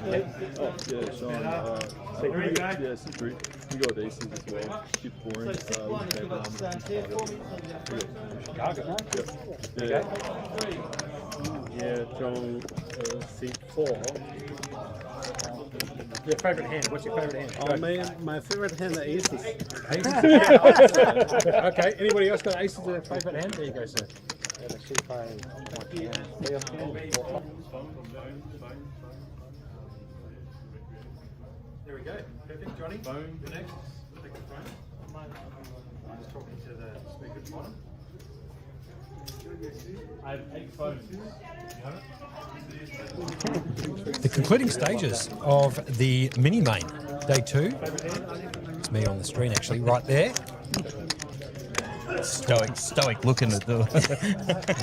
Yeah, Sean. Yeah, C3. We got aces as well. Keep boring. Chicago. Yeah. Yeah, John, C4. Your favourite hand? What's your favourite hand? Oh, my favourite hand are aces. Aces? Okay, anybody else got aces as their favourite hand? There you go, sir. There we go. Perfect, Johnny. Boom. You're next. Take the phone. I'm just talking to the speaker at the bottom. I have 8 phones. The concluding stages of the mini main, day 2. It's me on the screen actually, right there. Stoic looking at the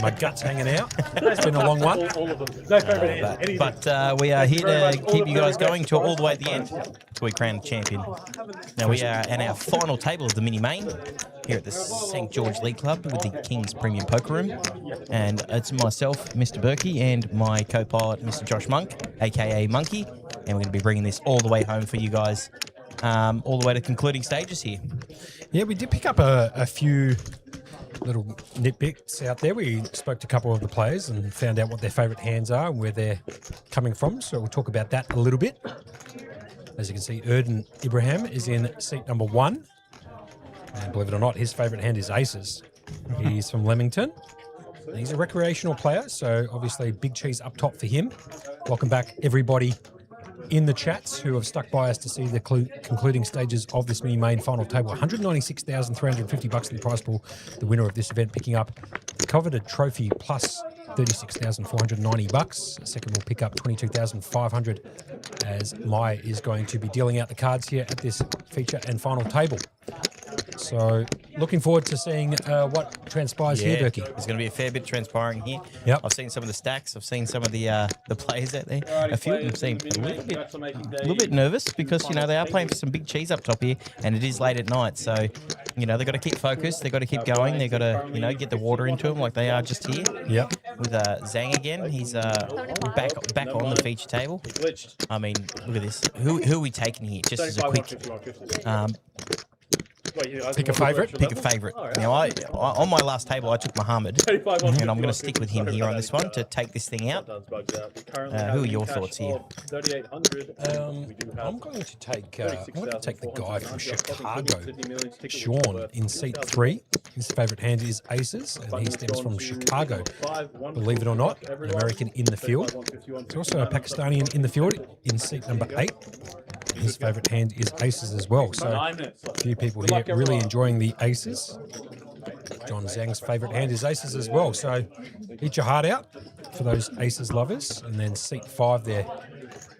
my guts hanging out. It's been a long one. All of them. No favourite hand. but we are here to keep you guys going till all the way at the end till we crown the champion. Now we are at our final table of the mini main here at the St George League Club with the King's Premium Poker Room, and it's myself, Mr. Berkey, and my co-pilot, Mr. Josh Monk, aka Monkey, and we're going to be bringing this all the way home for you guys, all the way to concluding stages here. Yeah, we did pick up a few little nitbits out there. We spoke to a couple of the players and found out what their favourite hands are and where they're coming from. So we'll talk about that a little bit. As you can see, Erden Ibrahim is in seat number 1. And believe it or not, his favourite hand is aces. He's from Leamington. He's a recreational player, so obviously big cheese up top for him. Welcome back, everybody in the chats who have stuck by us to see the concluding stages of this mini main final table. $196,350 in the prize pool. The winner of this event picking up the coveted trophy plus $36,490. Second will pick up $22,500 as Mai is going to be dealing out the cards here at this feature and final table. So looking forward to seeing what transpires here, Berkey. There's going to be a fair bit transpiring here. Yep. I've seen some of the stacks. I've seen some of the players out there. A few of them seem a little bit nervous because, you know, they are playing for some big cheese up top here, and it is late at night. So, you know, they've got to keep focused. They've got to keep going. They've got to, you know, get the water into them like they are just here. Yep. With Zhang again. He's back on the feature table. I mean, look at this. Who are we taking here? Just as a quick... Pick a favourite. Pick a favourite. Now, I on my last table, I took Muhammad, and I'm going to stick with him here on this one to take this thing out. Who are your thoughts here? I'm going to take the guy from Chicago, Sean, in seat 3. His favourite hand is aces, and he stems from Chicago. Believe it or not, an American in the field. There's also a Pakistani in the field in seat number 8. His favourite hand is aces as well. So a few people here really enjoying the aces. John Zhang's favourite hand is aces as well. So eat your heart out for those aces lovers. And then seat 5 there,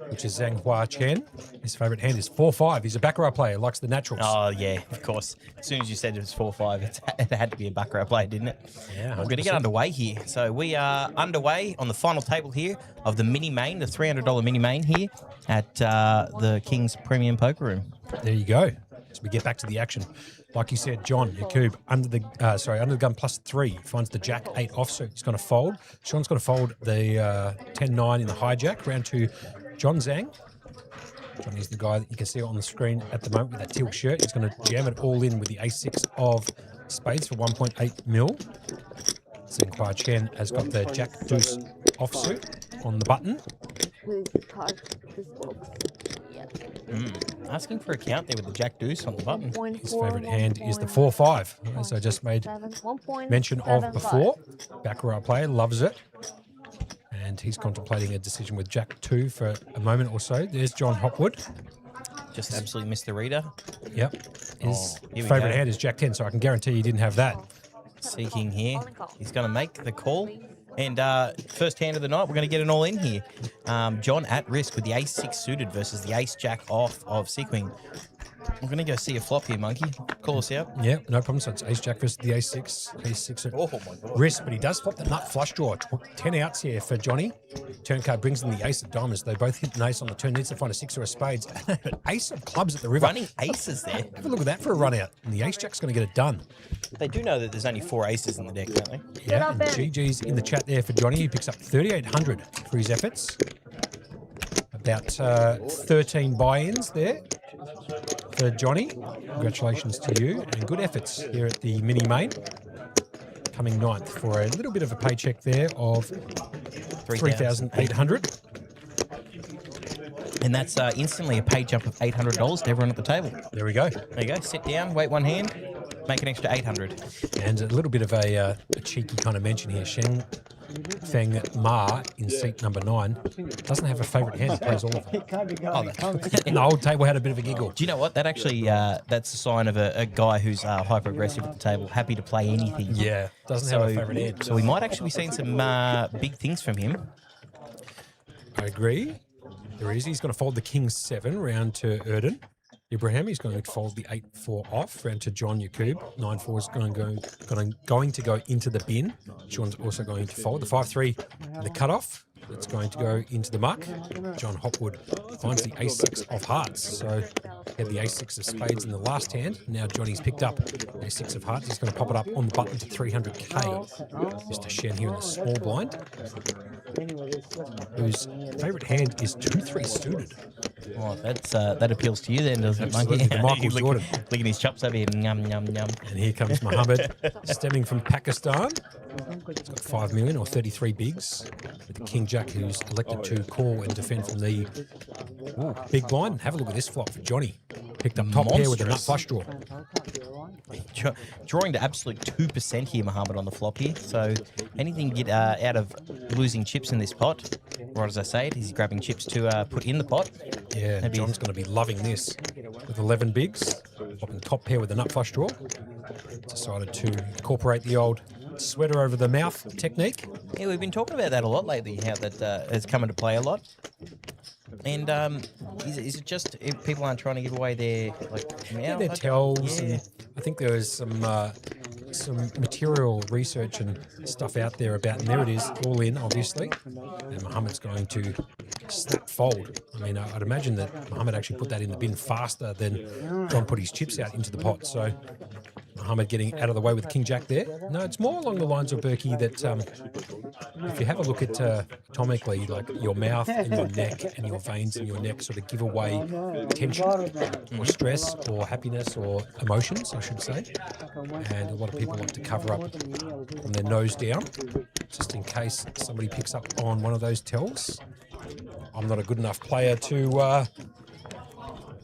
which is Zhang Hua Chen. His favourite hand is 4-5. He's a Baccarat player, likes the naturals. Oh, yeah, of course. As soon as you said it was 4-5, it had to be a Baccarat player, didn't it? Yeah, 100%. We're going to get underway here. So we are underway on the final table here of the mini main, the $300 mini main here at the King's Premium Poker Room. There you go. So we get back to the action. Like you said, John Yakub under the gun +3 finds the Jack 8 offsuit. He's going to fold. Sean's going to fold the 10-9 in the hijack. Round to John Zhang. Johnny's the guy that you can see on the screen at the moment with that teal shirt. He's going to jam it all in with the ace-6 of spades for 1.8 mil. Zhang Hua Chen has got the Jack Deuce offsuit on the button. Asking for a count there with the Jack Deuce on the button. His favourite hand is the 4-5, as I just made mention of before. Baccarat player, loves it. And he's contemplating a decision with Jack 2 for a moment or so. There's John Hopwood. Just absolutely missed the reader. Yep. His favourite hand is Jack 10, so I can guarantee you didn't have that. Seeking here. He's going to make the call. And first hand of the night, we're going to get it all in here. John at risk with the ace-6 suited versus the ace-jack off of Sequing. We're going to go see a flop here, Monkey. Call us out. Yeah, no problem. So it's ace-jack versus the ace-6. Ace-6 at Oh, my God. risk, but he does flop the nut flush draw. 10 outs here for Johnny. Turn card brings in the ace of diamonds. They both hit an ace on the turn. Needs to find a 6 or a spades. Ace of clubs at the river. Running aces there. Have a look at that for a run out. And the ace-jack's going to get it done. They do know that there's only 4 aces in the deck, don't they? Yeah, and GG's in the chat there for Johnny. He picks up 3,800 for his efforts. About 13 buy-ins there for Johnny. Congratulations to you and good efforts here at the mini main. Coming ninth for a little bit of a paycheck there of 3,800. And that's instantly a pay jump of $800 to everyone at the table. There we go. There you go. Sit down, wait one hand, make an extra 800. And a little bit of a cheeky kind of mention here. Shen Feng Ma in seat number 9 doesn't have a favourite hand. He plays all of them. And the whole table had a bit of a giggle. Do you know what? That actually, that's a sign of a guy who's hyper-aggressive at the table, happy to play anything. Yeah, doesn't have a favourite hand. So we might actually be seeing some big things from him. I agree. There is. He's going to fold the King 7 round to Erden. Ibrahim, he's going to fold the 8-4 off round to John Yakub. 9-4 is going to go into the bin. Sean's also going to fold the 5-3 and the cutoff. It's going to go into the muck. John Hopwood finds the ace-6 of hearts. So he had the ace-6 of spades in the last hand. Now Johnny's picked up the ace-6 of hearts. He's going to pop it up on the button to 300k. Mr. Shen here in the small blind, whose favourite hand is 2-3 suited. Oh, that appeals to you then, doesn't it, Absolutely. Monkey? The Michael Jordan. Licking his chops over here. Yum, yum, yum. And here comes Mohammed, stemming from Pakistan. He's got 5 million or 33 bigs. With the King Jack, who's elected to call and defend from the big blind. Have a look at this flop for Johnny. Picked up top pair with a nut flush draw. Drawing to absolute 2% here, Mohammed, on the flop here. So anything you get out of losing chips in this pot, or as I say it, he's grabbing chips to put in the pot. Yeah, Maybe John's going to be loving this with 11 bigs. Popping top pair with a nut flush draw. Decided to incorporate the old sweater over the mouth technique. Yeah, we've been talking about that a lot lately, how that has come into play a lot. And is it just if people aren't trying to give away their Their tells? Yeah. And I think there was some material research and stuff out there about, and there it is, all in, obviously. And Mohammed's going to snap fold. I mean, I'd imagine that Mohammed actually put that in the bin faster than John put his chips out into the pot. So Mohammed getting out of the way with King Jack there. No, it's more along the lines of Berkey that if you have a look at atomically, like your mouth and your neck and your veins in your neck sort of give away tension or stress or happiness or emotions, I should say. And a lot of people like to cover up from their nose down, just in case somebody picks up on one of those tells. I'm not a good enough player to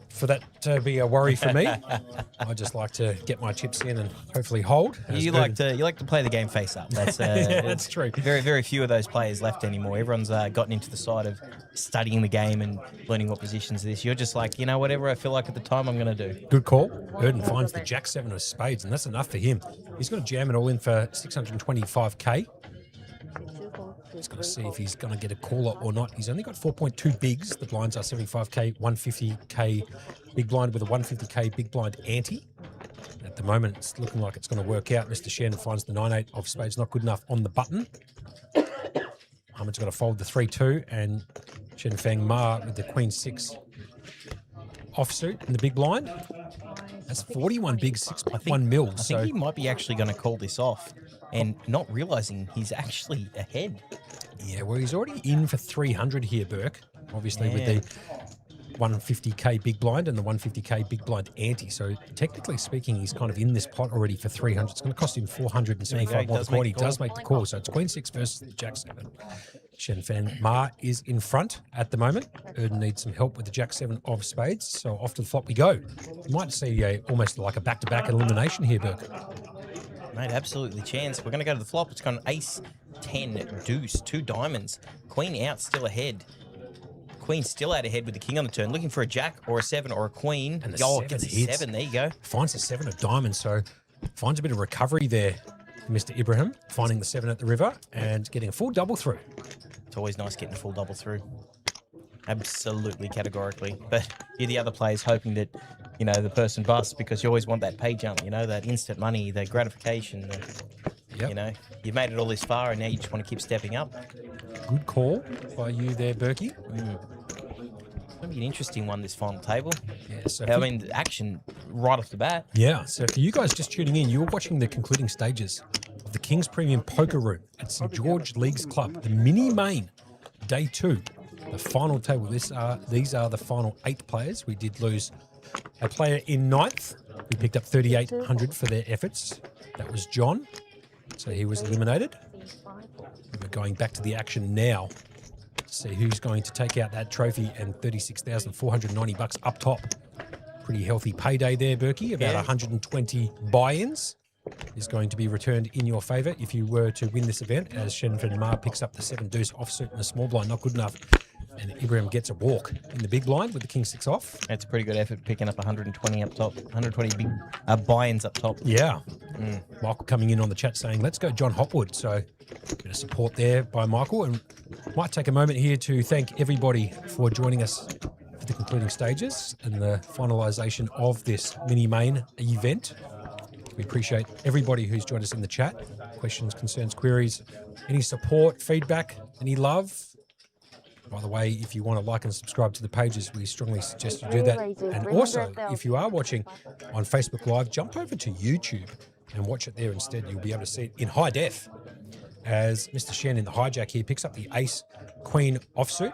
for that to be a worry for me. I just like to get my chips in and hopefully hold. You like to play the game face up. That's yeah, that's true. Very, very few of those players left anymore. Everyone's gotten into the side of studying the game and learning what positions it is. You're just like, whatever I feel like at the time, I'm going to do. Good call. Erden finds the Jack 7 of spades, and that's enough for him. He's going to jam it all in for 625k. He's going to see if he's going to get a caller or not. He's only got 4.2 bigs. The blinds are 75k, 150k big blind with a 150k big blind ante. At the moment, it's looking like it's going to work out. Mr. Shen finds the 9-8 of spades not good enough on the button. Mohammed's going to fold the 3-2, and Shen Feng Ma with the Queen 6 offsuit in the big blind. That's 41 bigs, 6.1 mil. I think he might be actually going to call this off and not realising he's actually ahead. Yeah, well, he's already in for 300 here, Burke. Obviously, with the 150k big blind and the 150k big blind ante. So technically speaking, he's kind of in this pot already for 300. It's going to cost him 475 more. He does make the call. So it's Queen 6 versus the Jack 7. Shen Feng Ma is in front at the moment. Erden needs some help with the Jack 7 of spades. So off to the flop we go. You might see almost like a back-to-back elimination here, Burke. Mate, absolutely chance. We're going to go to the flop. It's got an ace, 10, deuce, 2 diamonds. Queen out, still ahead. Queen still out ahead with the king on the turn. Looking for a jack or a 7 or a queen. And the 7 gets a hits. 7. There you go. Finds the 7 of diamonds. So finds a bit of recovery there, Mr. Ibrahim. Finding the 7 at the river and getting a full double through. It's always nice getting a full double through. Absolutely, categorically. But you're the other players hoping that, the person busts because you always want that pay jump, that instant money, the gratification. You've made it all this far and now you just want to keep stepping up. Good call by you there, Berkey. It's going to be an interesting one, this final table. Yeah, so action right off the bat. Yeah, so for you guys just tuning in, you're watching the concluding stages of the King's Premium Poker Room at St. George Leagues Club, the mini main, day 2. the final table. These are the final 8 players. We did lose a player in 9th. We picked up 3,800 for their efforts. That was John. So he was eliminated. We're going back to the action now to see who's going to take out that trophy and $36,490 up top. Pretty healthy payday there, Berkey. About 120 buy-ins is going to be returned in your favour if you were to win this event, as Shenfen Ma picks up the 7 deuce offsuit in the small blind. Not good enough. And Ibrahim gets a walk in the big blind with the king 6 off. That's a pretty good effort, picking up 120 up top, 120 big buy-ins up top. Yeah. Michael coming in on the chat saying, let's go John Hopwood. So a bit of support there by Michael. And might take a moment here to thank everybody for joining us for the concluding stages and the finalisation of this mini-main event. We appreciate everybody who's joined us in the chat. Questions, concerns, queries, any support, feedback, any love. By the way, if you want to like and subscribe to the pages, we strongly suggest you do that. And also, if you are watching on Facebook Live, jump over to YouTube and watch it there instead. You'll be able to see it in high def as Mr. Shen in the hijack here picks up the ace-queen offsuit.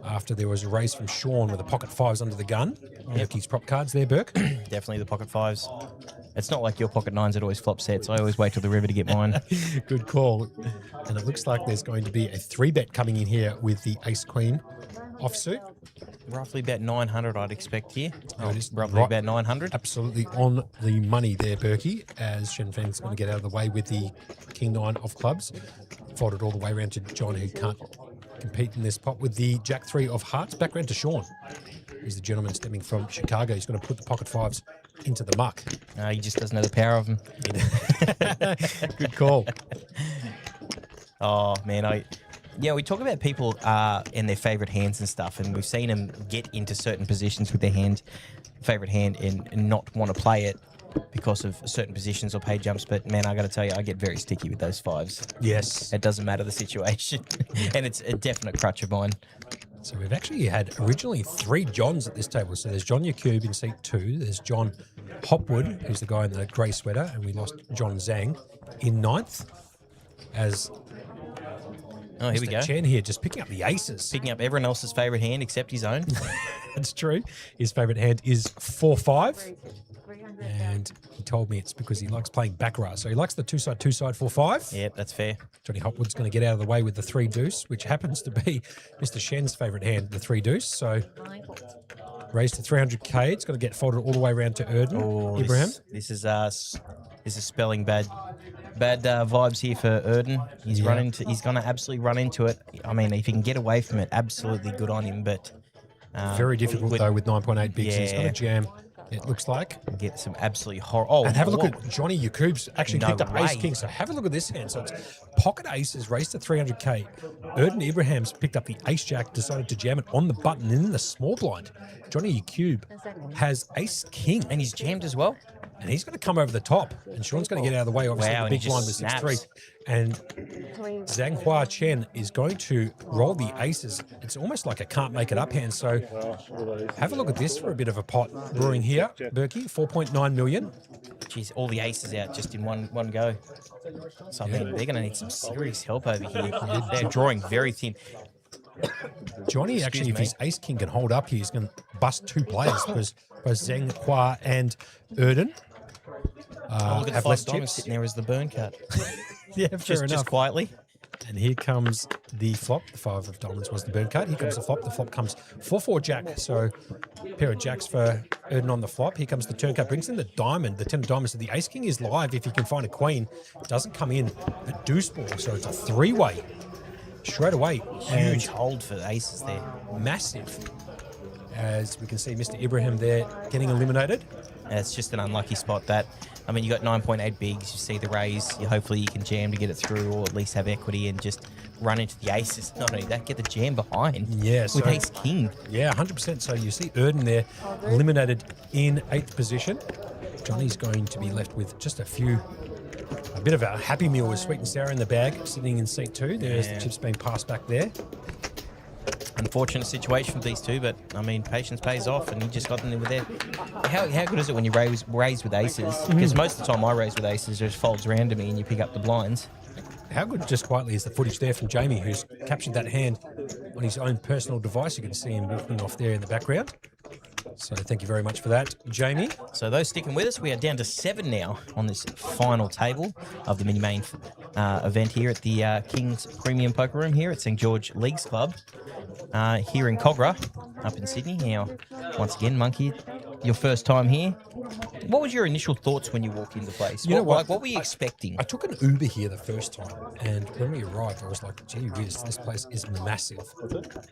After there was a raise from Sean with the pocket 5s under the gun. Berkey's prop cards there, Burke. Definitely the pocket 5s. It's not like your pocket 9s that always flop sets. I always wait till the river to get mine. Good call. And it looks like there's going to be a 3-bet coming in here with the ace-queen offsuit. Roughly about 900, I'd expect here. It is roughly right, about 900. Absolutely on the money there, Berkey, as Shenfeng's going to get out of the way with the king 9 of clubs. Folded all the way around to John, who can't compete in this pot with the jack 3 of hearts. Back round to Sean. He's the gentleman stemming from Chicago. He's going to put the pocket 5s into the muck. He just doesn't know the power of them. Good call. Oh, man. We talk about people and their favourite hands and stuff, and we've seen them get into certain positions with their favourite hand and not want to play it because of certain positions or pay jumps. But, man, I got to tell you, I get very sticky with those 5s. Yes. It doesn't matter the situation. And it's a definite crutch of mine. So we've actually had originally 3 Johns at this table. So there's John Yakub in seat 2. There's John Hopwood, who's the guy in the grey sweater. And we lost John Zhang in 9th as here we go. Chen here just picking up the aces. Picking up everyone else's favourite hand except his own. That's true. His favourite hand is 4-5. And he told me it's because he likes playing baccarat. So he likes the two-side, 4-5. Yep, that's fair. Johnny Hopwood's going to get out of the way with the 3 deuce, which happens to be Mr. Shen's favourite hand, the 3 deuce. So raised to 300k. It's going to get folded all the way around to Erden. Oh, Ibrahim. This is spelling bad vibes here for Erden. He's going to absolutely run into it. I mean, if he can get away from it, absolutely good on him. But very difficult though with 9.8 bigs. He's got a jam. It looks like. Get some absolutely horror. Oh, and have a look at Johnny Yakub's actually picked up ace king. So have a look at this hand. So it's pocket aces raised to 300k. Erden Ibrahim's picked up the ace jack, decided to jam it on the button in the small blind. Johnny Yakub has ace king. And he's jammed as well. And he's going to come over the top. And Sean's going to get out of the way. Obviously, the big blind with 6-3. And Zhang Hua Chen is going to roll the aces. It's almost like a can't make it up hand. So have a look at this for a bit of a pot brewing here. Berkey, 4.9 million. Jeez, all the aces out just in one go. So I mean, they're going to need some serious help over here. They're drawing very thin. Johnny, actually, if his ace king can hold up here, he's going to bust 2 players because both Zhang Hua and Erden look at have the 5 less diamonds chips. sitting there as the burn cut. Yeah, fair enough. Just quietly. And here comes the flop. The 5 of diamonds was the burn cut. Here comes the flop. The flop comes 4-4 jack. So a pair of jacks for Erden on the flop. Here comes the turn cut. Brings in the diamond, the 10 of diamonds. So the ace king is live if he can find a queen. Doesn't come in a deuce ball. So it's a 3-way straight away. Huge hold for the aces there. Massive. As we can see Mr. Ibrahim there getting eliminated. And it's just an unlucky spot that. I mean, you got 9.8 bigs, you see the raise, hopefully you can jam to get it through or at least have equity and just run into the aces. Not only that, get the jam behind with ace king. Yeah, 100%. So you see Erden there eliminated in 8th position. Johnny's going to be left with just a bit of a happy meal with sweet and sour in the bag, sitting in seat 2. There's the chips being passed back there. Unfortunate situation for these two, but I mean, patience pays off, and he just got in there with that. How good is it when you raise with aces? Because most of the time I raise with aces, it just folds around to me and you pick up the blinds. how good just quietly is the footage there from Jamie, who's captured that hand on his own personal device. You can see him walking off there in the background. So thank you very much for that, Jamie. So those sticking with us, we are down to 7 now on this final table of the mini-main event here at the King's Premium Poker Room here at St. George Leagues Club here in Cogra, up in Sydney. Now, once again, Monkey, your first time here. What was your initial thoughts when you walked into the place? You know what? What were you expecting? I took an Uber here the first time, and when we arrived, I was like, gee whiz, this place is massive.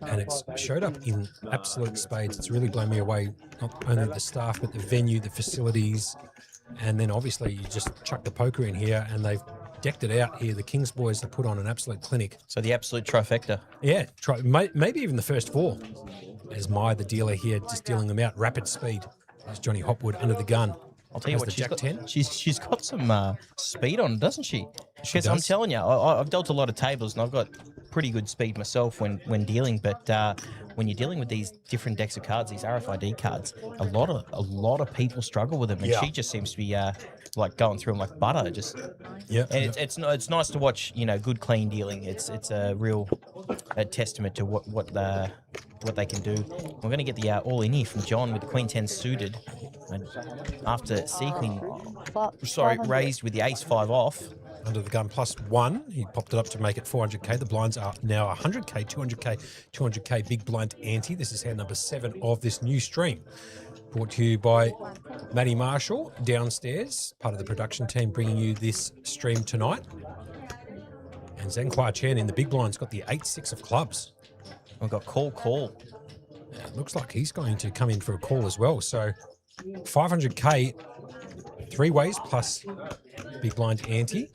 And it's showed up in absolute spades. It's really blown me away, not only the staff, but the venue, the facilities, and then obviously you just chuck the poker in here, and they've decked it out here. The Kings boys have put on an absolute clinic. So the absolute trifecta. Yeah, maybe even the first 4. There's the dealer here, just dealing them out rapid speed. There's Johnny Hopwood under the gun. I'll tell you what, Jack 10. She's got some speed on, doesn't she? She Because I'm does. telling you, I've dealt a lot of tables and I've got pretty good speed myself when dealing. But when you're dealing with these different decks of cards, these RFID cards, a lot of people struggle with them, and Yeah. she just seems to be like going through them like butter. Just Yeah, and it's nice to watch. Good clean dealing. It's a real testament to what they can do. We're going to get the all in here from John with the Queen 10 suited, and after seeking, raised with the Ace 5 off. under the gun +1. He popped it up to make it 400k. The blinds are now 100k, 200k, 200k big blind ante. This is hand number 7 of this new stream. Brought to you by Matty Marshall downstairs, part of the production team bringing you this stream tonight. And Zhang Hua Chen in the big blind's got the 8-6 of clubs. We've got call. It looks like he's going to come in for a call as well. So 500k 3 ways plus big blind ante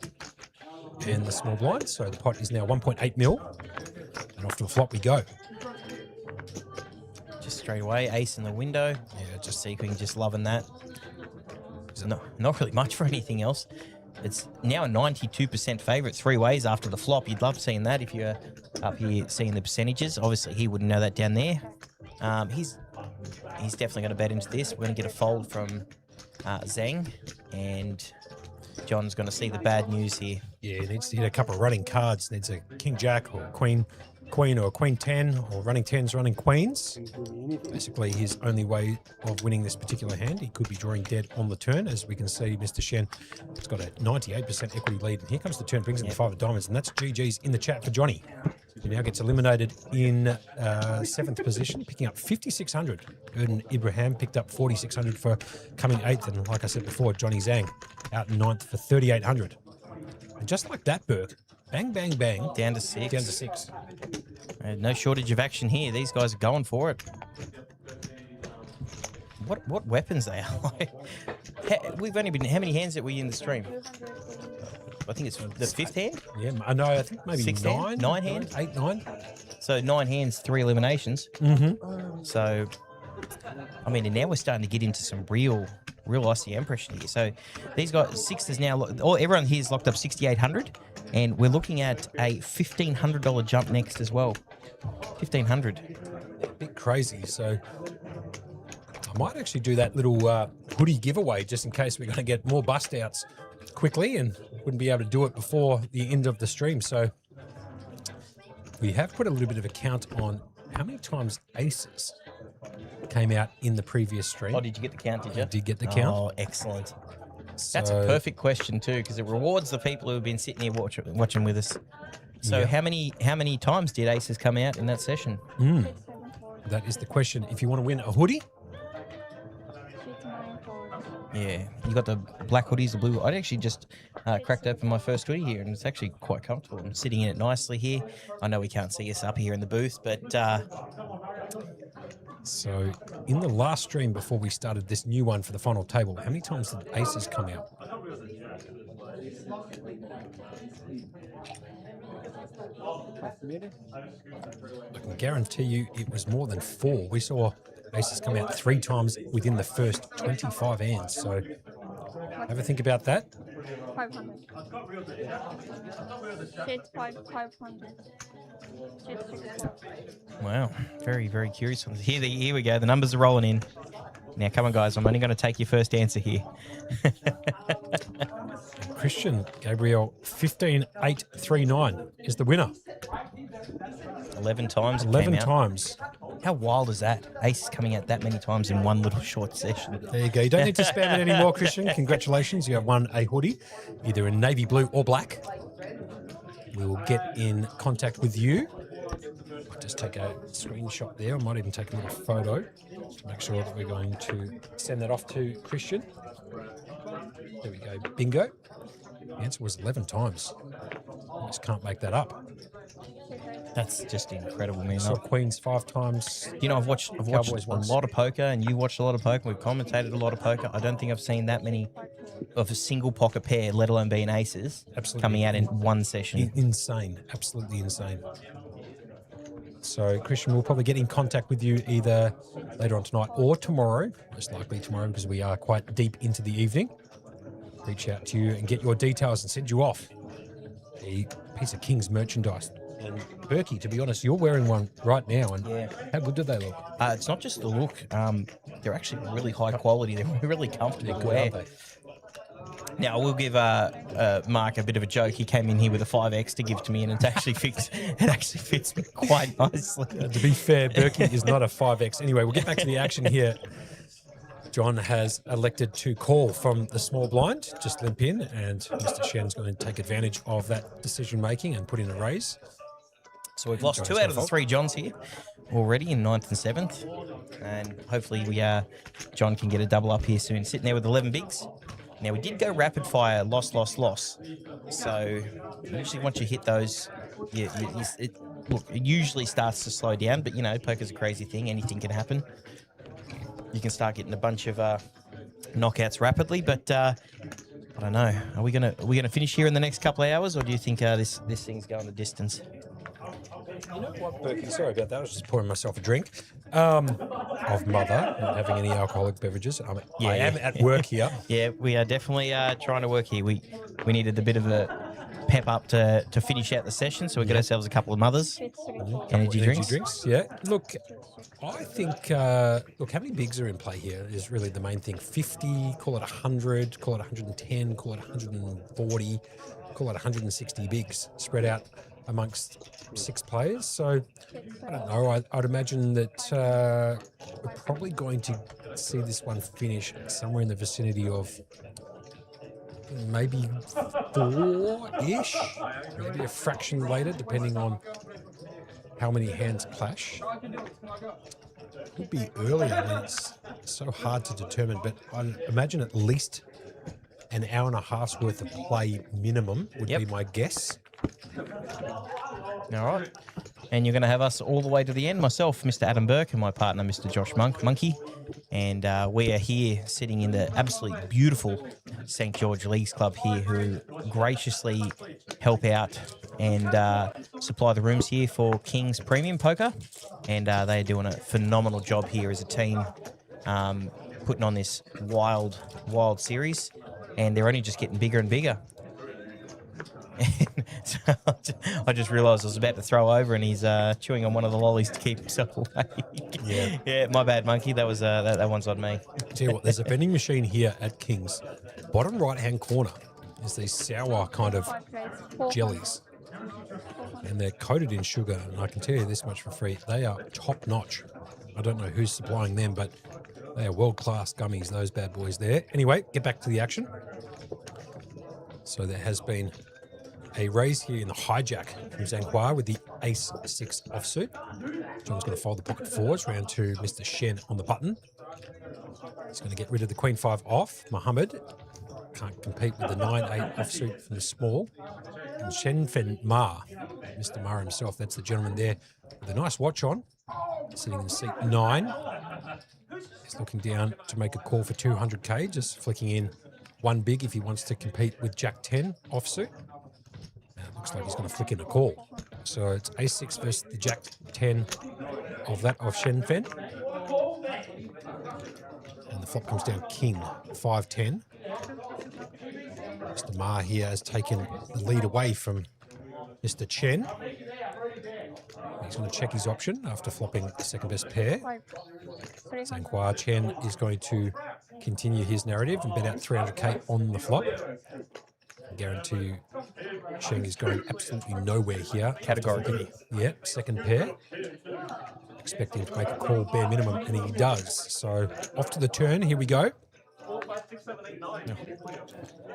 and the small blind. So the pot is now 1.8 mil. And off to a flop we go. Just straight away, ace in the window. Yeah, just seeking, just loving that. Not really much for anything else. It's now a 92% favourite 3 ways after the flop. You'd love seeing that if you're up here seeing the percentages. Obviously, he wouldn't know that down there. He's definitely going to bet into this. We're going to get a fold from Zhang, and John's going to see the bad news here. Yeah, he needs to hit a couple of running cards. Needs a King Jack or Queen or Queen 10 or running 10s, running queens. Basically, his only way of winning this particular hand. He could be drawing dead on the turn. As we can see, Mr. Shen has got a 98% equity lead. And here comes the turn, brings in the 5 of diamonds. And that's GG's in the chat for Johnny. He now gets eliminated in 7th position, picking up 5,600. Erden Ibrahim picked up 4,600 for coming 8th. And like I said before, Johnny Zhang out in 9th for 3,800. And just like that, Burke, bang, bang, bang. Down to 6. Down to 6. No shortage of action here. These guys are going for it. What weapons they are. We've only been, how many hands are we in the stream? I think it's the 5th hand? Yeah, I know. I think maybe 6 hand? 9 hand? 8, 9. So 9 hands, 3 eliminations. Mm-hmm. So, I mean, and now we're starting to get into some real ICM pressure here. So these guys, Sixers now, everyone here is locked up 6,800, and we're looking at a $1,500 jump next as well. 1,500. A bit crazy. So I might actually do that little hoodie giveaway just in case we're going to get more bust outs quickly and wouldn't be able to do it before the end of the stream. So we have put a little bit of a count on how many times aces came out in the previous stream. Oh, did you get the count, did you? I did get the count. Oh, excellent. That's So- a perfect question too, because it rewards the people who have been sitting here watching with us. So Yeah. how many times did aces come out in that session? That is the question. If you want to win a hoodie, Yeah, you got the black hoodies, the blue. I actually just cracked open my first hoodie here, and it's actually quite comfortable. I'm sitting in it nicely here. I know we can't see us up here in the booth, but so in the last stream before we started this new one for the final table, how many times did aces come out? I can guarantee you it was more than 4. We saw aces come out 3 times within the first 25 hands. So have a think about that. 500. Shit, 500. Shit, 600. wow, very, very curious. Here we go. The numbers are rolling in. Now, come on, guys. I'm only going to take your first answer here. Christian Gabriel 15-8-3-9 is the winner. 11 times. It 11 came out. times. How wild is that? Ace coming out that many times in one little short session. There you go. You don't need to spam it anymore, Christian. Congratulations. You have won a hoodie, either in navy blue or black. We will get in contact with you. I'll just take a screenshot there. I might even take a little photo to make sure that we're going to send that off to Christian. There we go. Bingo. The answer was 11 times. I just can't make that up. That's just incredible, man. Saw Queens 5 times. You know, I've watched Cowboys a once. lot of poker, and you watched a lot of poker. We've commentated a lot of poker. I don't think I've seen that many of a single pocket pair, let alone being aces, Absolutely. coming out in one session. Insane. Absolutely insane. So, Christian, we'll probably get in contact with you either later on tonight or tomorrow. Most likely tomorrow because we are quite deep into the evening. Reach out to you and get your details and send you off a piece of King's merchandise. And Berkey, to be honest, you're wearing one right now. And Yeah. how good do they look? It's not just the look. They're actually really high quality. They're really comfortable to Good, wear. aren't they? Now, I will give Mark a bit of a joke. He came in here with a 5X to give to me, and it actually fits me quite nicely. To be fair, Berkey is not a 5X. Anyway, we'll get back to the action here. John has elected to call from the small blind, just limp in, and Mr. Shen's going to take advantage of that decision-making and put in a raise. So we've lost John's 2 gonna out of the fold. 3 Johns here already in 9th and 7th. And hopefully John can get a double up here soon. Sitting there with 11 bigs. Now, we did go rapid fire, loss. So usually once you hit those, it usually starts to slow down. But, you know, poker's a crazy thing. Anything can happen. You can start getting a bunch of knockouts rapidly. But I don't know. Are we gonna finish here in the next couple of hours, or do you think this thing's going the distance? You know what, Berkey? Sorry about that. I was just pouring myself a drink of mother, not having any alcoholic beverages. I am at work here. Yeah, we are definitely trying to work here. We needed a bit of a pep up to finish out the session, so we got ourselves a couple of mothers. Energy drinks. Yeah. Look, I think, look, how many bigs are in play here is really the main thing. 50, call it 100, call it 110, call it 140, call it 160 bigs spread out amongst 6 players. So, I don't know. I'd imagine that we're probably going to see this one finish somewhere in the vicinity of maybe 4-ish, maybe a fraction later, depending on how many hands clash. Could be earlier. I mean, it's so hard to determine, but I imagine at least an hour and a half's worth of play minimum would be my guess. All right. And you're going to have us all the way to the end. Myself, Mr. Adam Burke, and my partner, Mr. Josh Monkey. And we are here sitting in the absolutely beautiful St. George Leagues Club here, who graciously help out and supply the rooms here for King's Premium Poker. And they are doing a phenomenal job here as a team, putting on this wild series. And they're only just getting bigger and bigger. So I just realised I was about to throw over, and he's chewing on one of the lollies to keep himself awake. Yeah, my bad, Monkey. That was that one's on me. Tell you what, there's a vending machine here at King's. Bottom right-hand corner is these sour kind of jellies, and they're coated in sugar. And I can tell you this much for free: they are top-notch. I don't know who's supplying them, but they are world-class gummies. Those bad boys there. Anyway, get back to the action. So there has been a raise here in the hijack from Zhanghua with the ace-6 offsuit. John's going to fold the pocket fours round to Mr. Shen on the button. He's going to get rid of the queen-5 off. Mohammed can't compete with the 9-8 offsuit from the small. And Shen Fen Ma, Mr. Ma himself, that's the gentleman there with a nice watch on, sitting in seat 9. He's looking down to make a call for 200k, just flicking in one big if he wants to compete with Jack 10 offsuit. Looks like he's going to flick in a call. So it's ace-6 versus the Jack 10 of that of Shen Fen. And the flop comes down king 5-10. Mr. Ma here has taken the lead away from Mr. Chen. He's going to check his option after flopping the second best pair. Zhanghua Chen is going to continue his narrative and bet out 300k on the flop. Guarantee you, Sheng is going absolutely nowhere here. Categorically. Yep, second pair. Expecting to make a call bare minimum, and he does. So off to the turn. Here we go.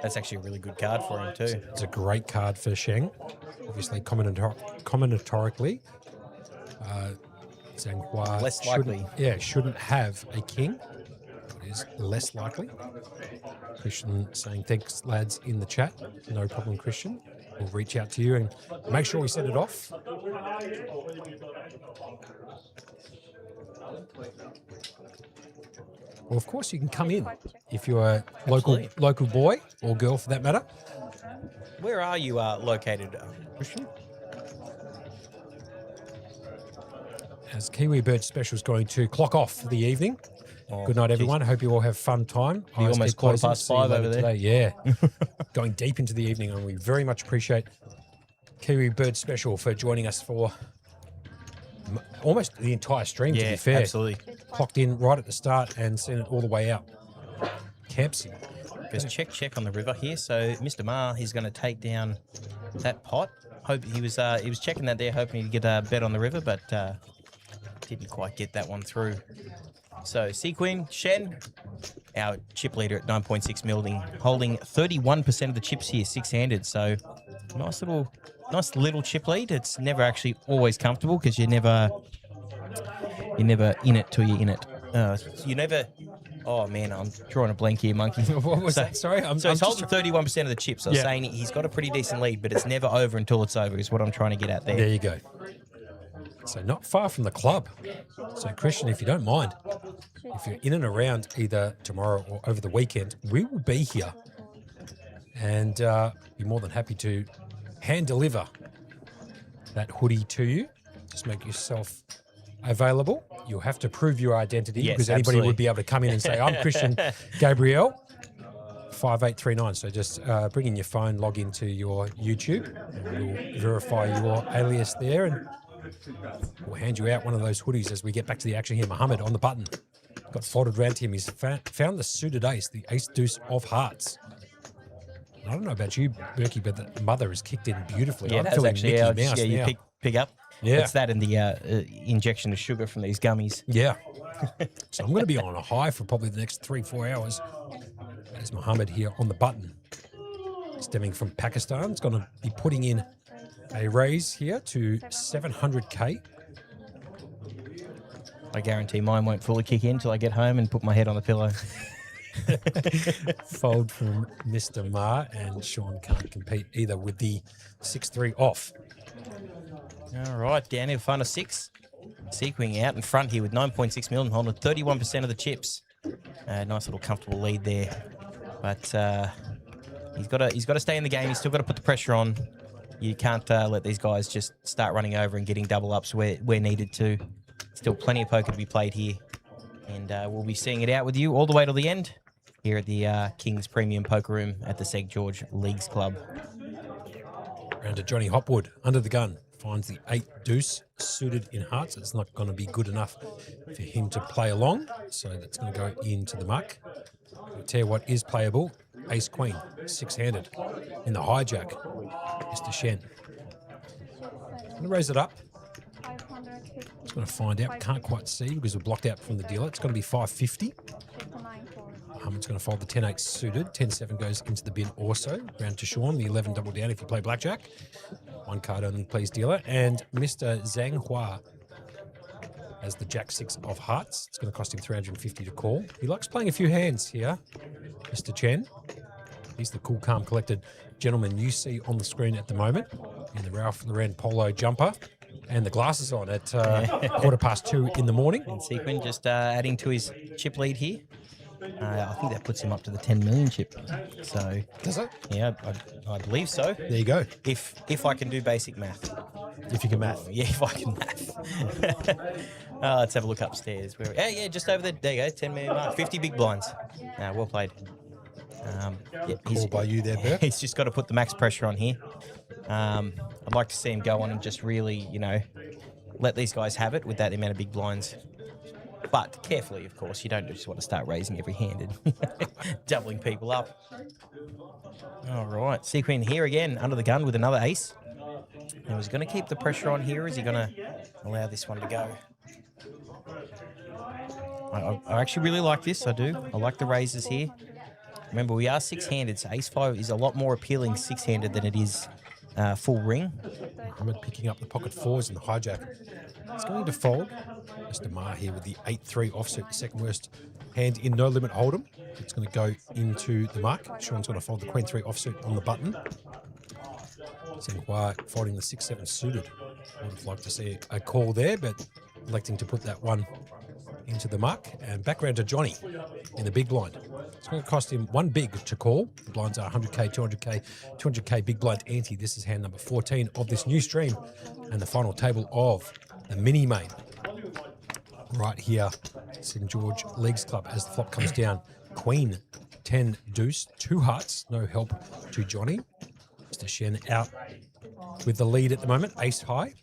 That's actually a really good card for him too. It's a great card for Sheng. Obviously, combinatorically, Zhang Hua Less likely. shouldn't have a king. It is less likely. Christian saying thanks, lads, in the chat. No problem, Christian. We'll reach out to you and make sure we set it off. Well, of course, you can come in if you're a local boy or girl, for that matter. Where are you located, Christian? As Kiwi Bird Special is going to clock off for the evening. Oh, Good night, everyone. Hope you all have fun time. Be Eyes almost keep closing. 5:15 See you later over there. today. Yeah. Going deep into the evening, and we very much appreciate Kiwi Bird Special for joining us for almost the entire stream, to be fair. Absolutely. Clocked in right at the start and seen it all the way out. Campsy. There's check on the river here. So Mr. Ma, he's going to take down that pot. Hope he was checking that there, hoping he'd get a bet on the river, but didn't quite get that one through. So Sequin, Shen, our chip leader at 9.6 mil, holding 31% of the chips here, six-handed. So nice little chip lead. It's never actually always comfortable because you're never in it till you're in it. You never. Oh man, I'm drawing a blank here, monkey. What was that? Sorry, so he's holding 31% of the chips. I was saying he's got a pretty decent lead, but it's never over until it's over. Is what I'm trying to get at there. There you go. So not far from the club. So Christian, if you don't mind, if you're in and around either tomorrow or over the weekend, we will be here and be more than happy to hand deliver that hoodie to you. Just make yourself available. You'll have to prove your identity because anybody would be able to come in and say, I'm Christian Gabriel 5839. So just bring in your phone, log into your YouTube, and we'll verify your alias there, and we'll hand you out one of those hoodies as we get back to the action here. Mohammed on the button. Got folded around to him. He's found the suited ace, the ace deuce of hearts. I don't know about you, Berkey, but the mother has kicked in beautifully. Yeah, I'm that's feeling actually Mickey Mouse you now. pick up. Yeah. It's that and the injection of sugar from these gummies. Yeah. So I'm going to be on a high for probably the next 3-4 hours. There's Mohammed here on the button. Stemming from Pakistan. It's going to be putting in a raise here to 700K. I guarantee mine won't fully kick in until I get home and put my head on the pillow. Fold from Mr. Ma, and Sean can't compete either with the 6-3 off. All right, down here, final six. Sequing out in front here with 9.6 mil and holding 31% of the chips. Nice little comfortable lead there. But he's got to stay in the game. He's still got to put the pressure on. You can't let these guys just start running over and getting double ups where needed to. Still plenty of poker to be played here. And we'll be seeing it out with you all the way to the end here at the King's Premium Poker Room at the St. George Leagues Club. Round to Johnny Hopwood, under the gun. Finds the 8 deuce suited in hearts. It's not going to be good enough for him to play along, so that's going to go into the muck. I'll tell you what is playable. Ace Queen, 6-handed in the hijack. Mr. Shen. I'm going to raise it up. Just going to find out. Can't quite see because we're blocked out from the dealer. It's going to be 550. It's going to fold the 10-8 suited. 10-7 goes into the bin also. Round to Sean, the 11 double down if you play blackjack. One card only, please, dealer. And Mr. Zhang Hua as the Jack-6 of hearts. It's going to cost him 350 to call. He likes playing a few hands here, Mr. Chen. He's the cool, calm, collected gentleman you see on the screen at the moment in the Ralph Lauren polo jumper and the glasses on at 2:15 in the morning. And Sequin just adding to his chip lead here. I think that puts him up to the 10 million chip. So does it? Yeah, I believe so. There you go. If I can do basic math. If you can math. Yeah, if I can math. Let's have a look upstairs. Yeah, just over there. There you go, 10 million mark. 50 big blinds. Well played. Call by you there, Bert. He's just got to put the max pressure on here. I'd like to see him go on and just really, let these guys have it with that amount of big blinds. But carefully, of course. You don't just want to start raising every hand and doubling people up. All right, Sequin here again, under the gun with another ace. And he's going to keep the pressure on here. Is he going to allow this one to go? I actually really like this. I do. I like the raises here. Remember, we are six-handed, so ace-5 is a lot more appealing six-handed than it is full ring. Muhammad picking up the pocket fours and the hijack. It's going to fold. Mr. Ma here with the 8-3 offsuit, the second worst hand in No Limit Hold'em. It's going to go into the mark. Sean's going to fold the Queen 3 offsuit on the button. Senghua folding the 6-7 suited. I would like to see a call there, but electing to put that one into the muck. And back round to Johnny in the big blind. It's going to cost him one big to call. The blinds are 100k, 200k, 200k big blind ante. This is hand number 14 of this new stream and the final table of the mini main. Right here, St. George Leagues Club as the flop comes down. Queen, 10 deuce, 2 hearts, no help to Johnny. Mr. Shen out with the lead at the moment, ace high.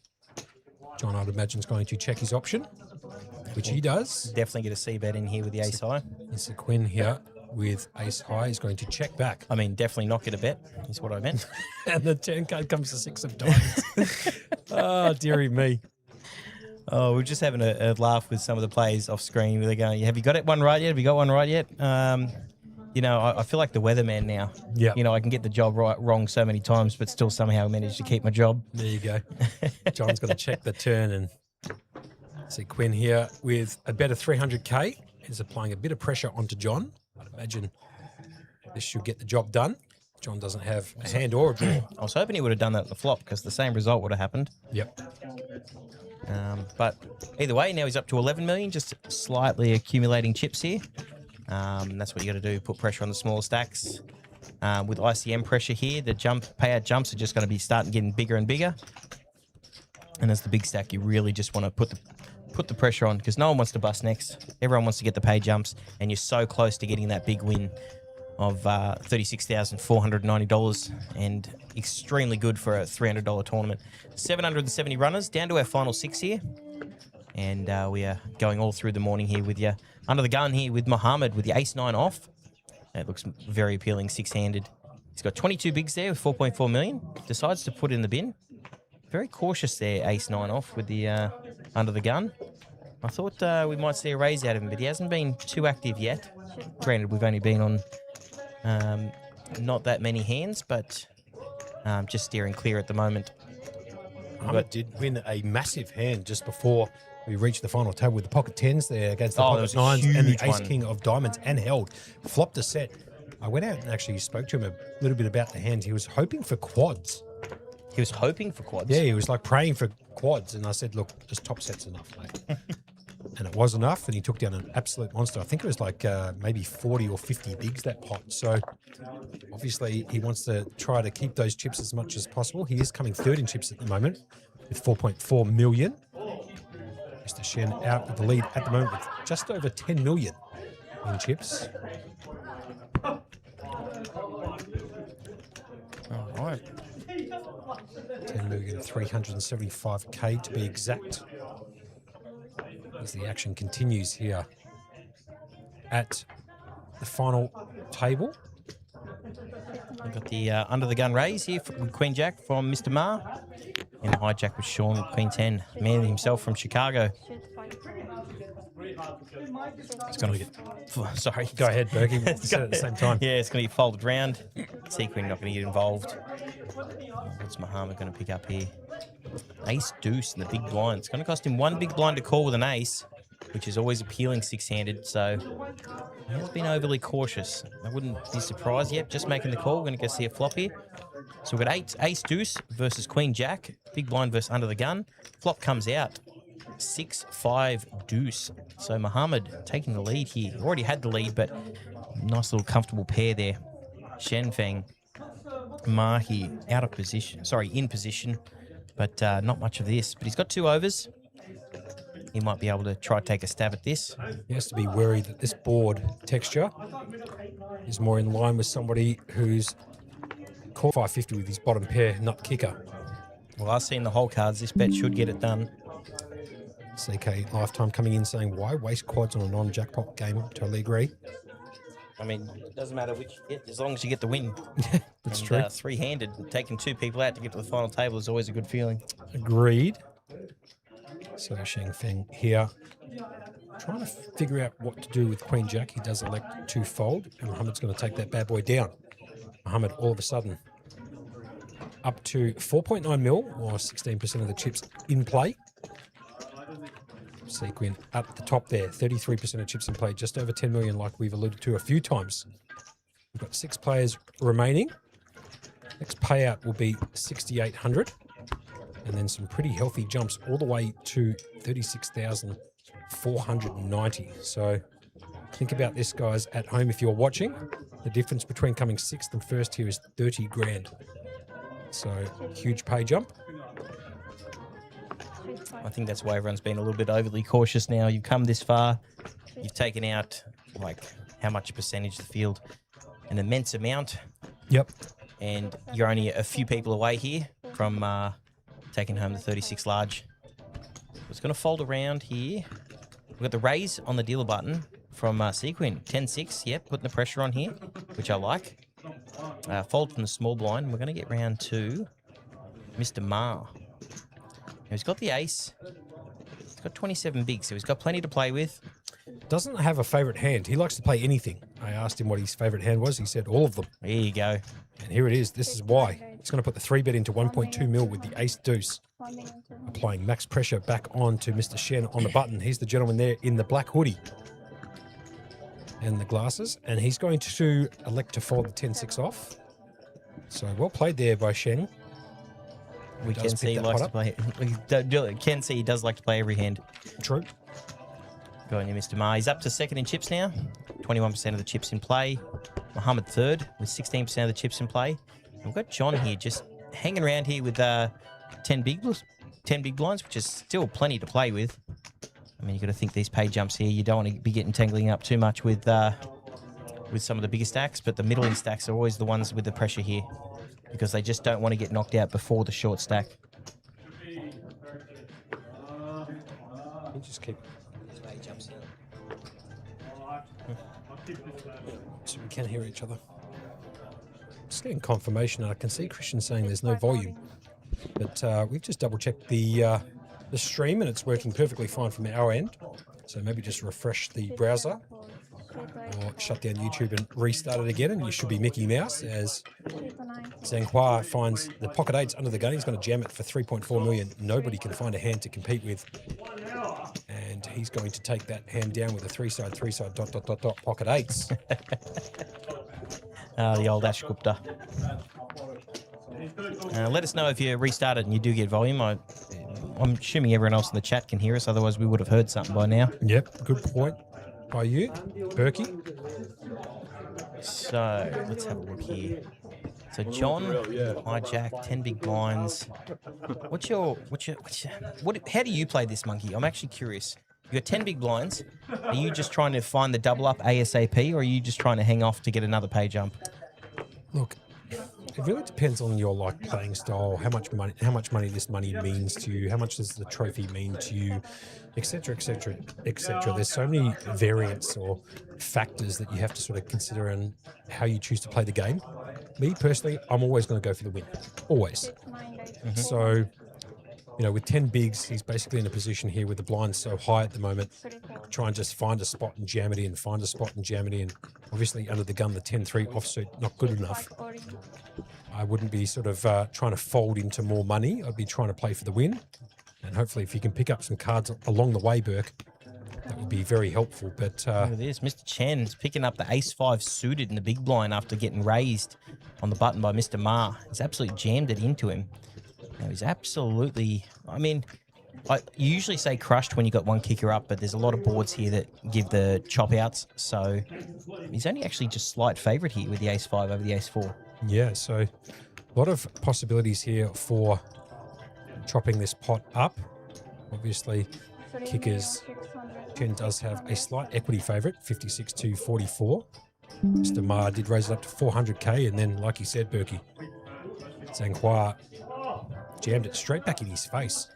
John, I'd imagine, is going to check his option, which he does. Definitely get a C-bet in here with the ace high. Mr. Quinn here with ace high is going to check back. I mean, definitely not get a bet, is what I meant. And the turn card comes to 6 of diamonds. Oh, dearie me. Oh, we're just having a laugh with some of the players off screen. They're going, have you got it one right yet? Have you got one right yet? You know, I feel like the weatherman now. Yeah. You know, I can get the job wrong so many times, but still somehow manage to keep my job. There you go. John's going to check the turn and see Quinn here with a better 300k. Is applying a bit of pressure onto John. I'd imagine this should get the job done. John doesn't have a hand or a draw. I was hoping he would have done that at the flop because the same result would have happened. Yep. But either way, now he's up to 11 million, just slightly accumulating chips here. That's what you got to do, put pressure on the smaller stacks. With ICM pressure here, the payout jumps are just going to be starting getting bigger and bigger. And as the big stack, you really just want to put the pressure on because no one wants to bust next. Everyone wants to get the pay jumps, and you're so close to getting that big win of $36,490 and extremely good for a $300 tournament. 770 runners, down to our final 6 here. And we are going all through the morning here with you. Under the gun here with Muhammad with the ace-9 off. It looks very appealing, six-handed. He's got 22 bigs there with 4.4 million. Decides to put it in the bin. Very cautious there, ace-9 off with the under the gun. I thought we might see a raise out of him, but he hasn't been too active yet. Granted, we've only been on not that many hands, but just steering clear at the moment. Muhammad did win a massive hand just before we reached the final table with the pocket 10s there against the pocket 9s and the ace-king of diamonds and held. Flopped a set. I went out and actually spoke to him a little bit about the hand. He was hoping for quads. He was hoping for quads? Yeah, he was like praying for quads. And I said, look, just top set's enough, mate. And it was enough, and he took down an absolute monster. I think it was like maybe 40 or 50 bigs, that pot. So obviously he wants to try to keep those chips as much as possible. He is coming third in chips at the moment with 4.4 million. Mr. Shen out with the lead at the moment with just over 10 million in chips. All right. 10,375,000 to be exact. As the action continues here at the final table. We've got the under the gun raise here with Queen Jack from Mr. Ma. And the hijack with Sean with Queen 10. Man himself from Chicago. It's going to get... Sorry. Go ahead, Berkey. We'll say it at the same time. Yeah, it's going to be folded round. Sequin not going to get involved. What's Muhammad going to pick up here? Ace deuce in the big blind. It's going to cost him one big blind to call with an ace, which is always appealing six-handed. So he has been overly cautious. I wouldn't be surprised yet. Just making the call. We're going to go see a flop here. So we've got ace deuce versus Queen Jack. Big blind versus under the gun. Flop comes out. 6-5 deuce. So Muhammad taking the lead here. Already had the lead, but nice little comfortable pair there. Shenfeng, Mahi out of position. Sorry, in position, but not much of this. But he's got 2 overs. He might be able to try to take a stab at this. He has to be worried that this board texture is more in line with somebody who's caught 550 with his bottom pair nut kicker. Well, I've seen the whole cards. This bet should get it done. CK Lifetime coming in saying, why waste quads on a non-jackpot game? Totally agree. I mean, it doesn't matter which you get, as long as you get the win. That's And, true. Three-handed, taking two people out to get to the final table is always a good feeling. Agreed. So Sheng Feng here, trying to figure out what to do with Queen Jack. He does elect to fold, and Muhammad's going to take that bad boy down. Muhammad, all of a sudden, up to 4.9 mil, or 16% of the chips in play. Sequin at the top there, 33% of chips in play, just over 10 million, like we've alluded to a few times. We've got 6 players remaining. Next payout will be 6,800, and then some pretty healthy jumps all the way to 36,490. So think about this, guys, at home if you're watching. The difference between coming 6th and 1st here is 30 grand. So huge pay jump. I think that's why everyone's been a little bit overly cautious now. You've come this far. You've taken out, like, how much percentage of the field? An immense amount. Yep. And you're only a few people away here from taking home the 36 large. It's going to fold around here. We've got the raise on the dealer button from Sequin. 10-6, yep, putting the pressure on here, which I like. Fold from the small blind. We're going to get round to Mr. Ma. Now he's got the ace. He's got 27 big, so he's got plenty to play with. Doesn't have a favourite hand. He likes to play anything. I asked him what his favourite hand was. He said all of them. There you go. And here it is. This is why. He's going to put the 3-bet into 1.2 mil with the ace deuce. Applying max pressure back on to Mr. Shen on the button. He's the gentleman there in the black hoodie and the glasses. And he's going to elect to fold the 10-6 off. So well played there by Shen. We can see he likes to play. Can see he does like to play every hand. True. Go on, you, Mr. Ma. He's up to 2nd in chips now. 21% of the chips in play. Muhammad 3rd with 16% of the chips in play. And we've got John here just hanging around here with 10 big blinds, which is still plenty to play with. I mean, you got to think these pay jumps here. You don't want to be tangling up too much with some of the bigger stacks, but the middling stacks are always the ones with the pressure here, because they just don't want to get knocked out before the short stack. You just keep. So we can hear each other. Just getting confirmation, and I can see Christian saying there's no volume, but we've just double checked the stream, and it's working perfectly fine from our end. So maybe just refresh the browser or shut down YouTube and restart it again, and you should be Mickey Mouse as Zhanghua finds the pocket 8s under the gun. He's going to jam it for 3.4 million. Nobody can find a hand to compete with, and he's going to take that hand down with a 3-side dot pocket 8s. The old Ash Gupta. Let us know if you restart it and you do get volume. I'm assuming everyone else in the chat can hear us, otherwise we would have heard something by now. Yep, good point by you, Berkey. So let's have a look here. So John, hijack, 10 big blinds. How do you play this, Monkey? I'm actually curious. You got 10 big blinds. Are you just trying to find the double up ASAP, or are you just trying to hang off to get another pay jump? Look, it really depends on your playing style, how much money this money means to you, how much does the trophy mean to you, etc., etc., etc. There's so many variants or factors that you have to sort of consider in how you choose to play the game. Me personally, I'm always going to go for the win, always. So, you know, with 10 bigs, he's basically in a position here with the blinds so high at the moment. Try and just find a spot and jam it in, find a spot and jam it in. Obviously, under the gun, the 10-3 offsuit, not good enough. I wouldn't be sort of trying to fold into more money. I'd be trying to play for the win. And hopefully, if you can pick up some cards along the way, Burke, that would be very helpful. But look at this. Mr. Chen's picking up the ace-5 suited in the big blind after getting raised on the button by Mr. Ma. He's absolutely jammed it into him. Now, he's absolutely... I mean, I usually say crushed when you got one kicker up, but there's a lot of boards here that give the chop outs. So he's only actually just slight favourite here with the ace-5 over the ace-4. Yeah, so a lot of possibilities here for chopping this pot up. Obviously, kickers, Chen does have a slight equity favourite, 56 to 44. Mr. Ma did raise it up to 400k, and then, like he said, Berkey, Zhanghua jammed it straight back in his face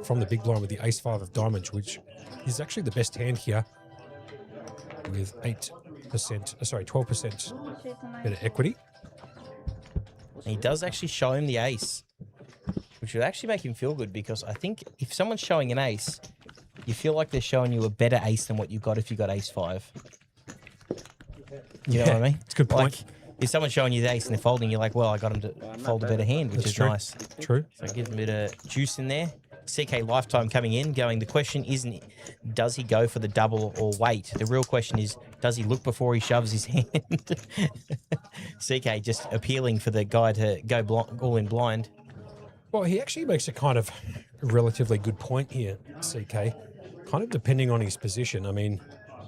from the big blind with the ace-5 of diamonds, which is actually the best hand here with 8 sorry, 12% She's a nice. bit of equity. And he does actually show him the ace, which would actually make him feel good because I think if someone's showing an ace, you feel like they're showing you a better ace than what you got if you got ace 5. You know what I mean? It's a good point. Like, if someone's showing you the ace and they're folding, you're like, well, I got him to fold a better hand, which That's is true. nice. True. So it gives him a bit of juice in there. CK Lifetime coming in, going, the question isn't, does he go for the double or wait? The real question is, does he look before he shoves his hand? CK just appealing for the guy to go all in blind. Well, he actually makes a kind of relatively good point here, CK. Kind of depending on his position. I mean, I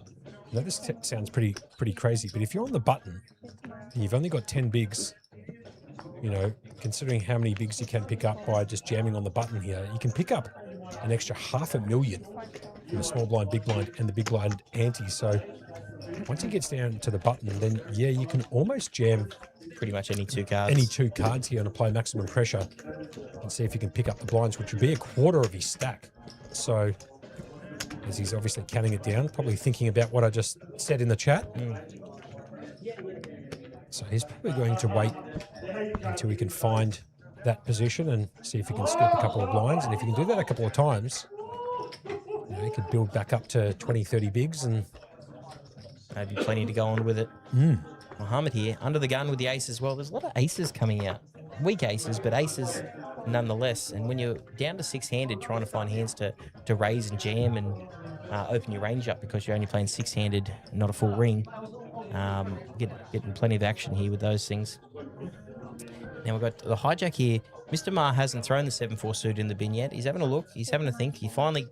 know this sounds pretty crazy, but if you're on the button and you've only got 10 bigs, you know, considering how many bigs you can pick up by just jamming on the button here, you can pick up an extra $500,000 from the small blind, big blind, and the big blind ante. So once he gets down to the button, then yeah, you can almost jam Pretty much any 2 cards. any 2 cards here and apply maximum pressure and see if you can pick up the blinds, which would be a quarter of his stack. So as he's obviously counting it down, probably thinking about what I just said in the chat. So he's probably going to wait until he can find that position and see if he can scoop a couple of blinds. And if he can do that a couple of times, you know, he could build back up to 20, 30 bigs and Maybe plenty to go on with it. Mohammed here, under the gun with the ace as well. There's a lot of aces coming out. Weak aces, but aces nonetheless. And when you're down to 6-handed, trying to find hands to raise and jam and open your range up because you're only playing 6-handed, not a full ring, getting plenty of action here with those things. Now we've got the hijack here. Mr. Ma hasn't thrown the 7-4 suit in the bin yet. He's having a look. He's having a think. He finally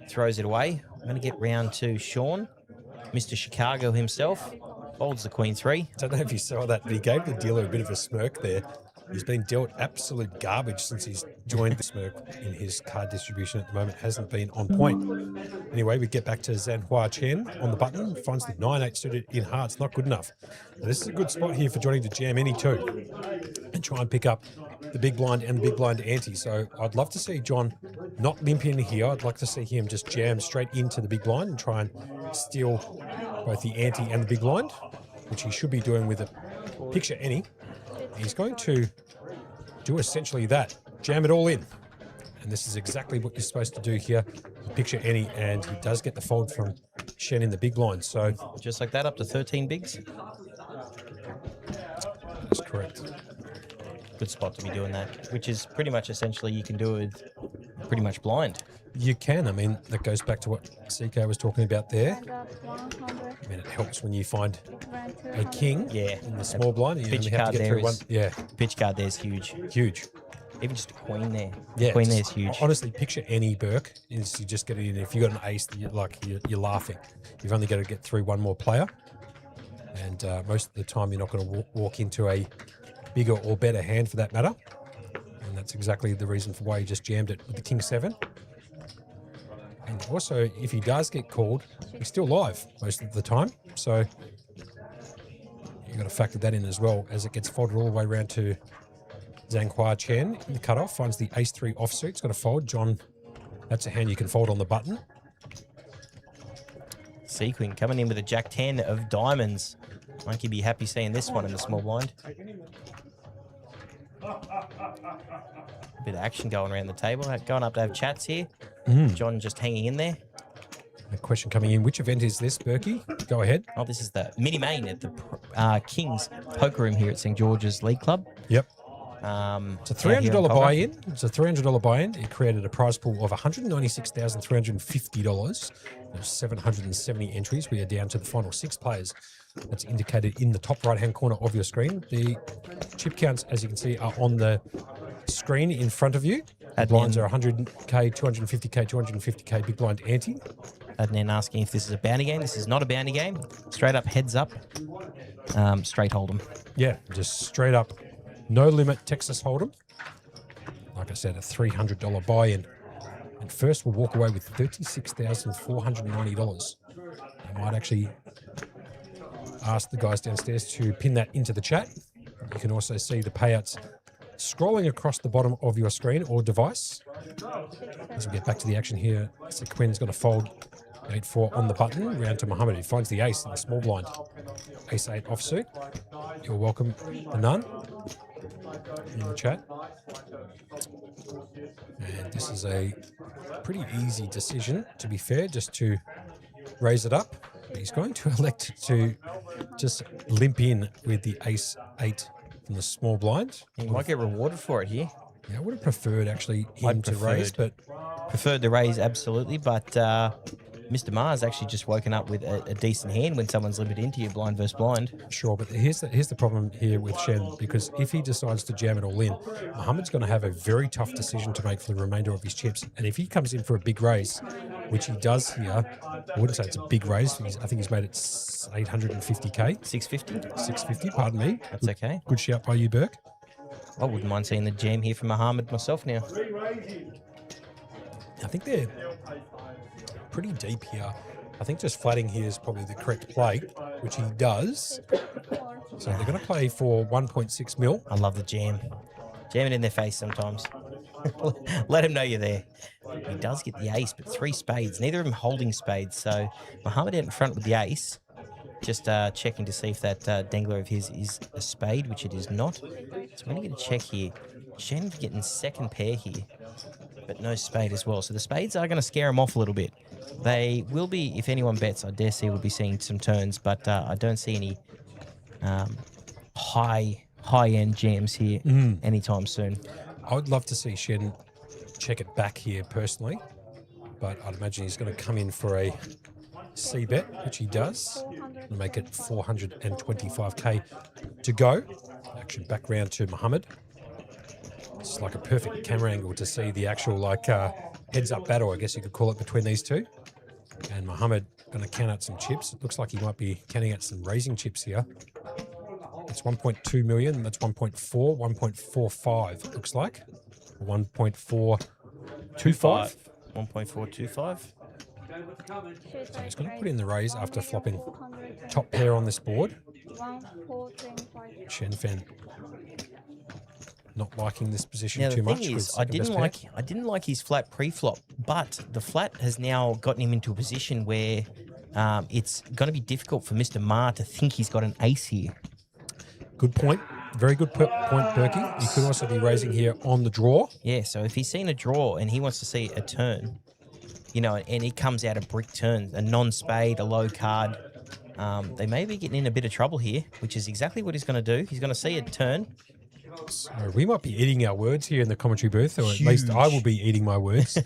throws it away. I'm going to get round to Sean, Mr. Chicago himself. Folds the queen 3. I don't know if you saw that, but he gave the dealer a bit of a smirk there. He's been dealt absolute garbage since he's joined. The smirk in his card distribution at the moment hasn't been on point. Anyway, we get back to Zanhua Chen on the button. Finds the 9-8 suited in hearts. Not good enough. Now, this is a good spot here for Johnny to jam any 2 and try and pick up the big blind and the big blind ante. So I'd love to see John not limp in here. I'd like to see him just jam straight into the big blind and try and steal both the ante and the big blind, which he should be doing with a picture any. He's going to do essentially that, jam it all in. And this is exactly what you're supposed to do here. Picture any, and he does get the fold from Shen in the big blind. So Just like that, up to 13 bigs. that's correct. Good spot to be doing that, which is pretty much essentially you can do it pretty much blind. You can. I mean, that goes back to what CK was talking about there. And that's 100. I mean, it helps when you find Grand a 200. king Yeah. in the small blind. You Pitch only have card to get there through one. is- Yeah, Pitch card there's huge. huge. Even just a queen there. Yeah, Queen just there's huge. Honestly, picture any Burke is you just get it in. If you got an ace, you're laughing. You've only got to get through one more player, and most of the time you're not going to walk into a bigger or better hand for that matter. And that's exactly the reason for why he just jammed it with the King 7. And also, if he does get called, he's still live most of the time. So you've got to factor that in as well as it gets folded all the way around to Zhanghua Chen in the cutoff. Finds the ace-3 offsuit. It's got to fold. John, that's a hand you can fold on the button. Sequin coming in with a Jack-10 of diamonds. Monkey be happy seeing this one in the small blind. Bit of action going around the table. Going up to have chats here. John just hanging in there. A question coming in. Which event is this, Berkey? Go ahead. Oh, this is the mini main at the King's Poker Room here at St. George's League Club. Yep. It's a out here in $300 Cobra. buy-in. It's a $300 buy-in. It created a prize pool of $196,350. There's 770 entries. We are down to the final 6 players. That's indicated in the top right-hand corner of your screen. The chip counts, as you can see, are on the screen in front of you. The blinds are 100K, 250K, 250K, big blind ante. Adnan asking if this is a bounty game. This is not a bounty game. Straight up, heads up. Straight hold'em. Yeah, just straight up, no limit Texas Hold'em. Like I said, a $300 buy-in. And first we'll walk away with $36,490. I might actually ask the guys downstairs to pin that into the chat. You can also see the payouts scrolling across the bottom of your screen or device. As we get back to the action here, Sequin's going to fold 8-4 on the button, round to Mohammed, who finds the ace in the small blind. Ace-8 offsuit. You're welcome, the nun, in the chat. And this is a pretty easy decision, to be fair, just to raise it up. But he's going to elect to just limp in with the ace-8 from the small blind. He might get rewarded for it here. Yeah, I would have preferred actually him to raise, but Preferred the raise, absolutely, but Mr. Mars actually just woken up with a decent hand when someone's limped into you, blind versus blind. sure. But here's the problem here with Shen, because if he decides to jam it all in, Muhammad's going to have a very tough decision to make for the remainder of his chips. And if he comes in for a big raise, which he does here, I wouldn't say it's a big raise. I think he's made it 850k. 650? 650, pardon me. That's okay. Good shout by you, Burke. I wouldn't mind seeing the jam here from Muhammad myself now. I think they're pretty deep here. I think just flatting here is probably the correct play, which he does. So they're going to play for 1.6 mil. I love the jam. Jam it in their face sometimes. Let him know you're there. He does get the ace, but 3 spades. Neither of them holding spades. So Muhammad out in front with the ace. Just checking to see if that dangler of his is a spade, which it is not. So we're going to get a check here. Shen getting second pair here, but no spade as well. So the spades are going to scare him off a little bit. They will be, if anyone bets, I dare say we'll be seeing some turns, but I don't see any high-end jams here anytime soon. I would love to see Shen check it back here personally, but I'd imagine he's going to come in for a C bet, which he does, and make it 425k to go. Action back round to Muhammad. It's like a perfect camera angle to see the actual heads-up battle, I guess you could call it, between these two. And Muhammad going to count out some chips. It looks like he might be counting out some raising chips here. It's 1.2 million. That's 1.4, 1.45. It looks like 1.425. 1.425. So he's going to put in the raise after flopping top pair on this board. Shen Fan not liking this position Now, too much. thing is, I didn't like his flat pre-flop, but the flat has now gotten him into a position where it's going to be difficult for Mr. Ma to think he's got an ace here. Good point. Very good point, Berkey. He could also be raising here on the draw. Yeah, so if he's seen a draw and he wants to see a turn, you know, and he comes out a brick turn, a non-spade, a low card, they may be getting in a bit of trouble here, which is exactly what he's going to do. He's going to see a turn. So we might be eating our words here in the commentary booth, or at least I will be eating my words.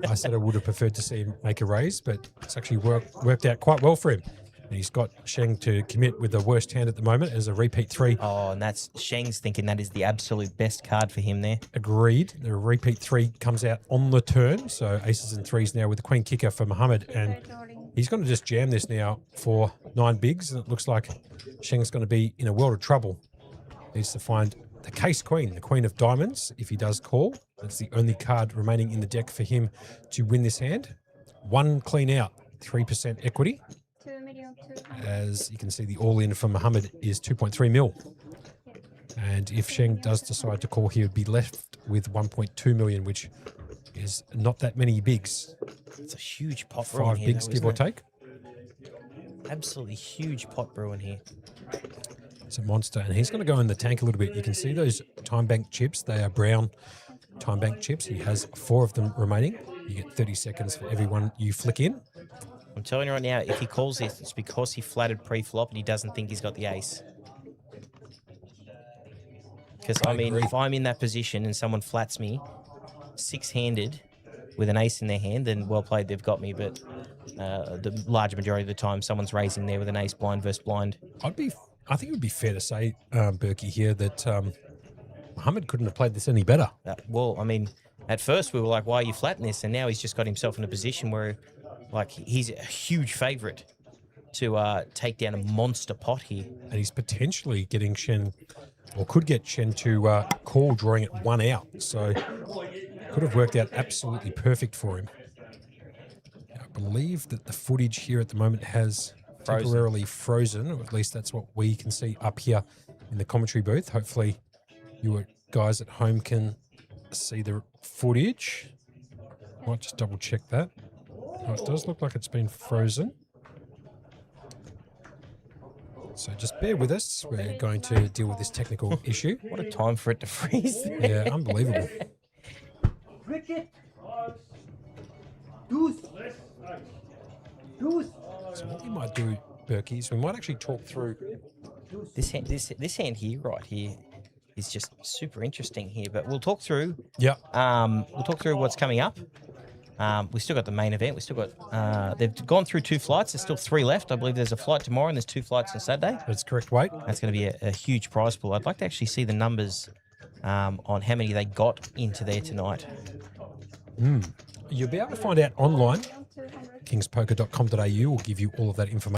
I said I would have preferred to see him make a raise, but it's actually worked out quite well for him. And he's got Sheng to commit with the worst hand at the moment as a repeat 3. Oh, and that's Sheng's thinking that is the absolute best card for him there. Agreed. The repeat 3 comes out on the turn. So aces and 3s now with the queen kicker for Muhammad. And he's going to just jam this now for 9 bigs. And it looks like Sheng's going to be in a world of trouble. Needs to find the case queen, the queen of diamonds, if he does call. That's the only card remaining in the deck for him to win this hand. 1 clean out, 3% equity. As you can see, the all-in for Muhammad is 2.3 mil. And if Sheng does decide to call, he would be left with 1.2 million, which is not that many bigs. It's a huge pot 5 here, bigs, though, give or isn't it? take. Absolutely huge pot brewing here. It's a monster. And he's going to go in the tank a little bit. You can see those time bank chips. They are brown time bank chips. He has 4 of them remaining. You get 30 seconds for every one you flick in. I'm telling you right now, if he calls this, it's because he flattered pre-flop and he doesn't think he's got the ace. Because, I mean, if I'm in that position and someone flats me 6-handed with an ace in their hand, then well played, they've got me. But the large majority of the time, someone's raising there with an ace blind versus blind. I think it would be fair to say, Berkey, here that Muhammad couldn't have played this any better. Well, I mean, at first we were like, why are you flatting this? And now he's just got himself in a position where, like, he's a huge favourite to take down a monster pot here. And he's potentially getting Shen, or could get Shen to call, drawing it 1 out. So could have worked out absolutely perfect for him. I believe that the footage here at the moment has temporarily frozen, or at least that's what we can see up here in the commentary booth. Hopefully you guys at home can see the footage. Might just double check that. Oh, it does look like it's been frozen. So just bear with us. We're going to deal with this technical issue. What a time for it to freeze. Yeah, unbelievable. So what we might do, Berkey, is we might actually talk through. This hand here, right here, is just super interesting here. But we'll talk through. Yeah. We'll talk through what's coming up. We still got the main event. We still got. They've gone through 2 flights. There's still 3 left. I believe there's a flight tomorrow and there's 2 flights on Saturday. That's correct, Wade. That's going to be a huge prize pool. I'd like to actually see the numbers on how many they got into there tonight. You'll be able to find out online. 200. kingspoker.com.au will give you all of that information.